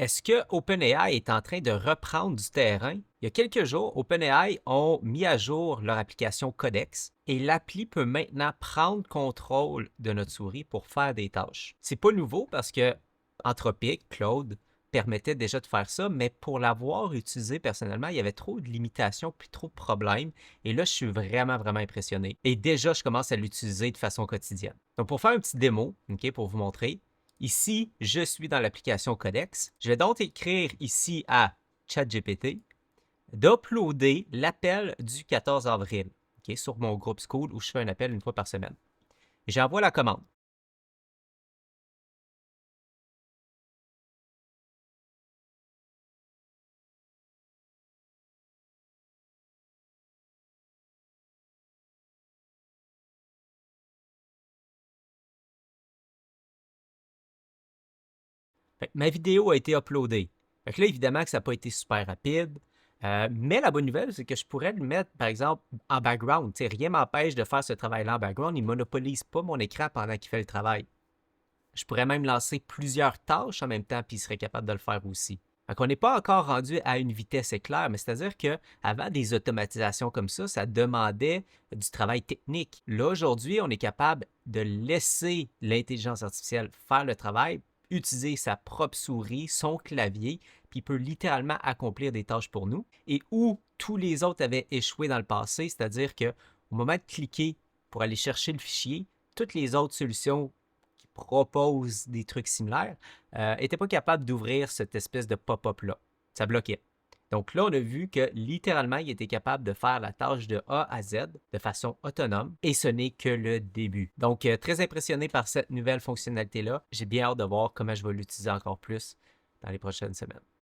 Est-ce que OpenAI est en train de reprendre du terrain? Il y a quelques jours, OpenAI ont mis à jour leur application Codex et l'appli peut maintenant prendre contrôle de notre souris pour faire des tâches. C'est pas nouveau parce que Anthropic, Claude, permettait déjà de faire ça, mais pour l'avoir utilisé personnellement, il y avait trop de limitations puis trop de problèmes. Et là, je suis vraiment impressionné. Et déjà, je commence à l'utiliser de façon quotidienne. Donc, pour faire un petit démo, ok, pour vous montrer, ici, je suis dans l'application Codex. Je vais donc écrire ici à ChatGPT d'uploader l'appel du 14 avril sur mon groupe School où je fais un appel une fois par semaine. Et j'envoie la commande. Ma vidéo a été uploadée. Fait que là, évidemment que ça n'a pas été super rapide. Mais la bonne nouvelle, c'est que je pourrais le mettre, par exemple, en background. T'sais, rien m'empêche de faire ce travail-là en background. Il ne monopolise pas mon écran pendant qu'il fait le travail. Je pourrais même lancer plusieurs tâches en même temps, puis il serait capable de le faire aussi. Donc, on n'est pas encore rendu à une vitesse éclair, mais c'est-à-dire qu'avant des automatisations comme ça demandait du travail technique. Là, aujourd'hui, on est capable de laisser l'intelligence artificielle faire le travail, utiliser sa propre souris, son clavier, puis il peut littéralement accomplir des tâches pour nous. Et où tous les autres avaient échoué dans le passé, c'est-à-dire qu'au moment de cliquer pour aller chercher le fichier, toutes les autres solutions propose des trucs similaires, n'était pas capable d'ouvrir cette espèce de pop-up-là. Ça bloquait. Donc là, on a vu que littéralement, il était capable de faire la tâche de A à Z de façon autonome et ce n'est que le début. Donc, très impressionné par cette nouvelle fonctionnalité-là. J'ai bien hâte de voir comment je vais l'utiliser encore plus dans les prochaines semaines.